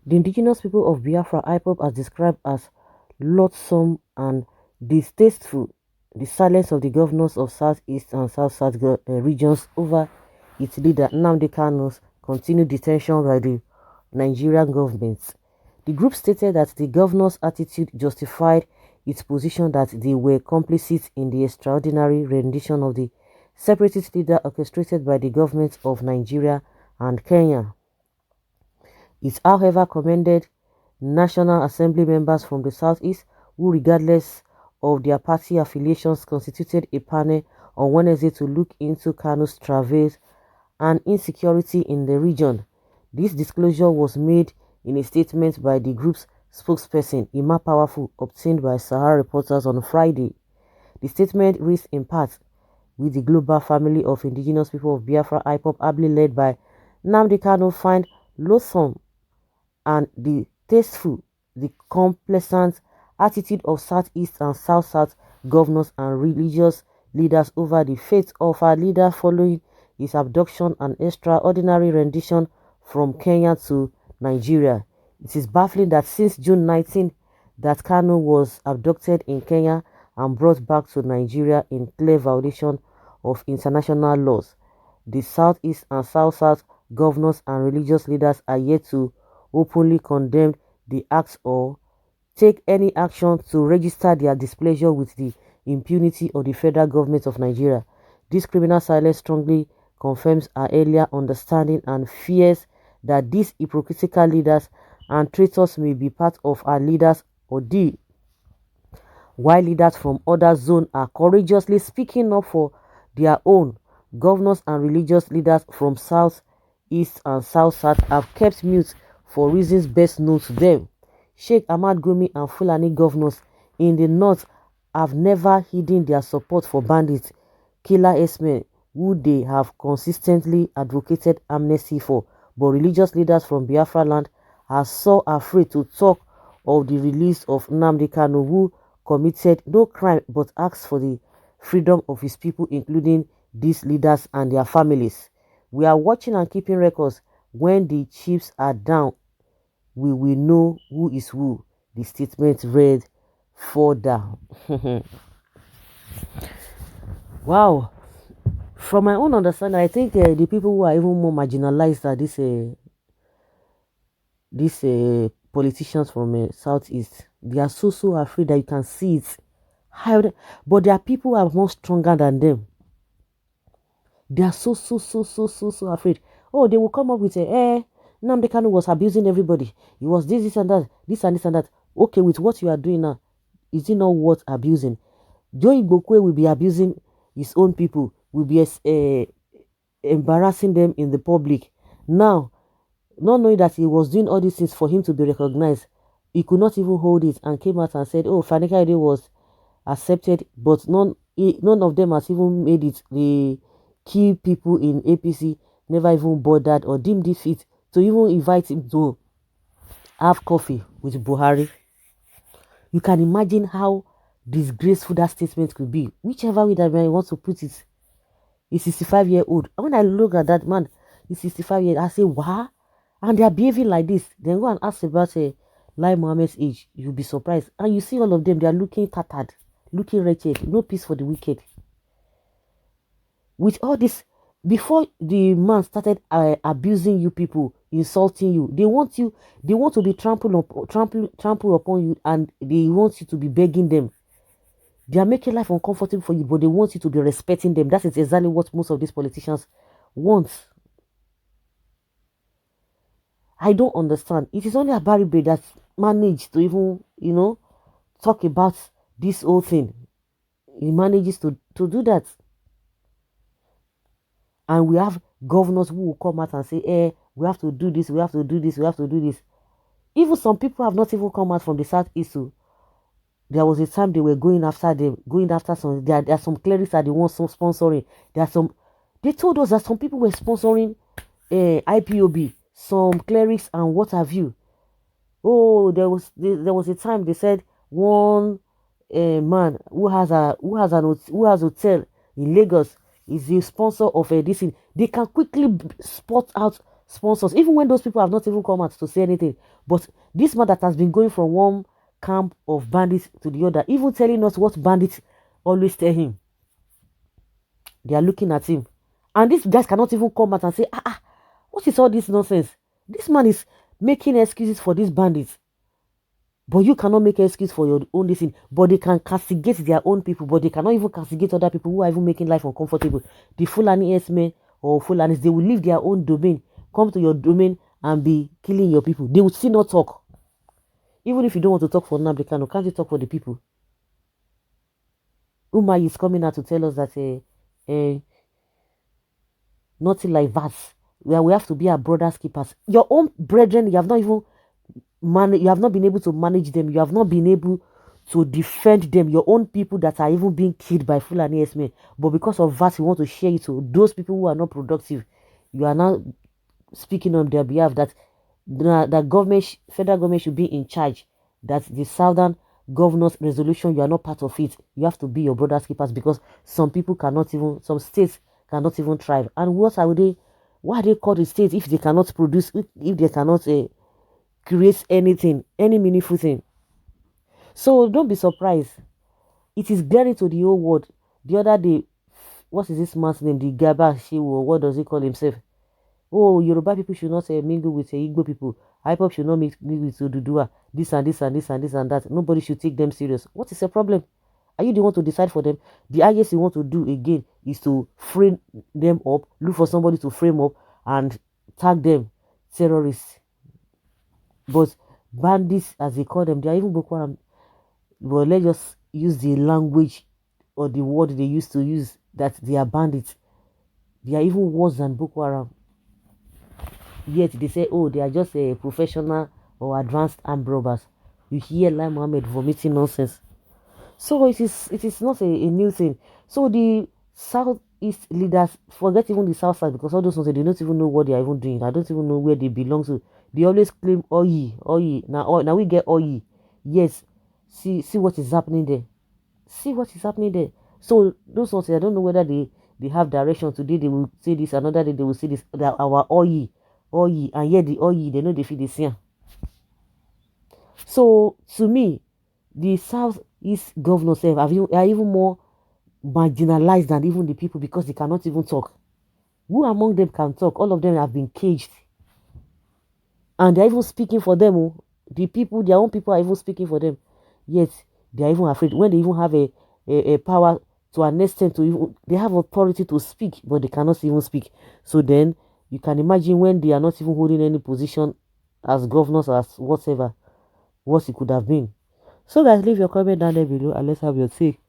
The indigenous people of Biafra, IPOB, has described as loathsome and distasteful the silence of the governors of Southeast and South-South regions over its leader Nnamdi Kanu's continued detention by the Nigerian government. The group stated that the governor's attitude justified its position that they were complicit in the extraordinary rendition of the separatist leader orchestrated by the governments of Nigeria and Kenya. It, however, commended National Assembly members from the Southeast who, regardless of their party affiliations, constituted a panel on Wednesday to look into Kanu's travails and insecurity in the region. This disclosure was made in a statement by the group's spokesperson, Ima Powerful, obtained by Sahara reporters on Friday. The statement reads in part, with the global family of indigenous people of Biafra, IPOB, ably led by Nnamdi Kanu, find loathsome and distasteful the complacent attitude of Southeast and South-South governors and religious leaders over the fate of our leader following his abduction and extraordinary rendition from Kenya to Nigeria. It is baffling that since June 19, that Kanu was abducted in Kenya and brought back to Nigeria in clear violation of international laws. The Southeast and South-South governors and religious leaders are yet to openly condemn the acts or take any action to register their displeasure with the impunity of the federal government of Nigeria. This criminal silence strongly confirms our earlier understanding and fears that these hypocritical leaders and traitors may be part of our leaders' ordeal, while leaders from other zones are courageously speaking up for their own. Governors and religious leaders from South, East and South-South have kept mute for reasons best known to them. Sheikh Ahmad Gumi and Fulani governors in the north have never hidden their support for bandits, killer herdsmen, who they have consistently advocated amnesty for, but religious leaders from Biafra land are so afraid to talk of the release of Nnamdi Kanu, who committed no crime but asked for the freedom of his people, including these leaders and their families. We are watching and keeping records. When the chiefs are down, we will know who is who, the statement read further. Wow. From my own understanding, I think the people who are even more marginalized are these politicians from Southeast. They are so afraid that you can see it. But there are people who are more stronger than them. They are so afraid. Oh, they will come up with Nnamdi Kanu was abusing everybody. He was this and that, this and this and that. Okay, with what you are doing now, is it not worth abusing? Joe Igbokwe will be abusing his own people, will be embarrassing them in the public. Now, not knowing that he was doing all these things for him to be recognized, he could not even hold it and came out and said, oh, Fani Kayode was accepted, but none of them has even made it. The key people in APC never even bothered or deemed it fit to even invite him to have coffee with Buhari. You can imagine how disgraceful that statement could be. Whichever way that man wants to put it, he's 65-year-old. And when I look at that man, he's 65 years, I say, wow. And they are behaving like this. Then go and ask about Lai Mohammed's age. You'll be surprised. And you see all of them, they are looking tattered, looking wretched. No peace for the wicked. With all this, before the man started abusing you people, insulting you, they want to be trampled upon you, and they want you to be begging them. They are making life uncomfortable for you, but they want you to be respecting them. That is exactly what most of these politicians want. I don't understand. It is only a Barry that managed to even, talk about this whole thing. He manages to do that. And we have governors who will come out and say, we have to do this, we have to do this, we have to do this. Even some people have not even come out from the Southeast. So there was a time they were going after some. There are some clerics that they want some sponsoring. They told us that some people were sponsoring IPOB, some clerics and what have you. Oh, there was a time they said one man who has hotel in Lagos is the sponsor of this thing. They can quickly spot out sponsors, even when those people have not even come out to say anything. But this man that has been going from one camp of bandits to the other, even telling us what bandits always tell him, they are looking at him. And these guys cannot even come out and say, what is all this nonsense? This man is making excuses for these bandits. But you cannot make an excuse for your own listen. But they can castigate their own people, but they cannot even castigate other people who are even making life uncomfortable. The Fulani S-men or Fulanis, they will leave their own domain, come to your domain and be killing your people. They will still not talk. Even if you don't want to talk for Nnamdi Kanu, can't you talk for the people? Umar is coming out to tell us that nothing like that. We have to be our brothers' keepers. Your own brethren, you have not even you have not been able to manage them. You have not been able to defend them. Your own people that are even being killed by Fulani S-men. But because of that, you want to share it to those people who are not productive. You are now speaking on their behalf that the government, federal government should be in charge. That the southern governor's resolution, you are not part of it. You have to be your brother's keepers because some people cannot even, some states cannot even thrive. And what are they? Why are they called the states if they cannot produce, if they cannot create anything, any meaningful thing? So don't be surprised. It is glaring to the whole world. The other day, what is this man's name? The Gaba Shiwo, what does he call himself? Oh, Yoruba people should not mingle with Igbo people. IPOP should not mingle with Ududua. This and this and this and this and that. Nobody should take them serious. What is the problem? Are you the one to decide for them? The highest you want to do again is to frame them up, look for somebody to frame up and tag them terrorists. But bandits, as they call them, they are even Boko Haram. Well, let's just use the language or the word they used to use, that they are bandits. They are even worse than Boko Haram. Yet they say, oh, they are just a professional or advanced armed robbers. You hear Lai Mohammed vomiting nonsense. So it is not a new thing. So the Southeast leaders forget even the South side, because all those ones, they don't even know what they are even doing. I don't even know where they belong to. They always claim Oyi. Now we get Oyi. Yes. See what is happening there. See what is happening there. So those ones, I don't know whether they have direction. Today they will say this, another day they will say this. That our Oyi, and yet the Oyi, they know they feel the same. So to me, the Southeast governors are even more marginalized than even the people, because they cannot even talk. Who among them can talk? All of them have been caged. And they're even speaking for them. Oh. The people, their own people are even speaking for them. Yet they are even afraid. When they even have a power to an extent to even, they have authority to speak, but they cannot even speak. So then you can imagine when they are not even holding any position as governors, as whatever, what it could have been. So guys, leave your comment down there below and let's have your take.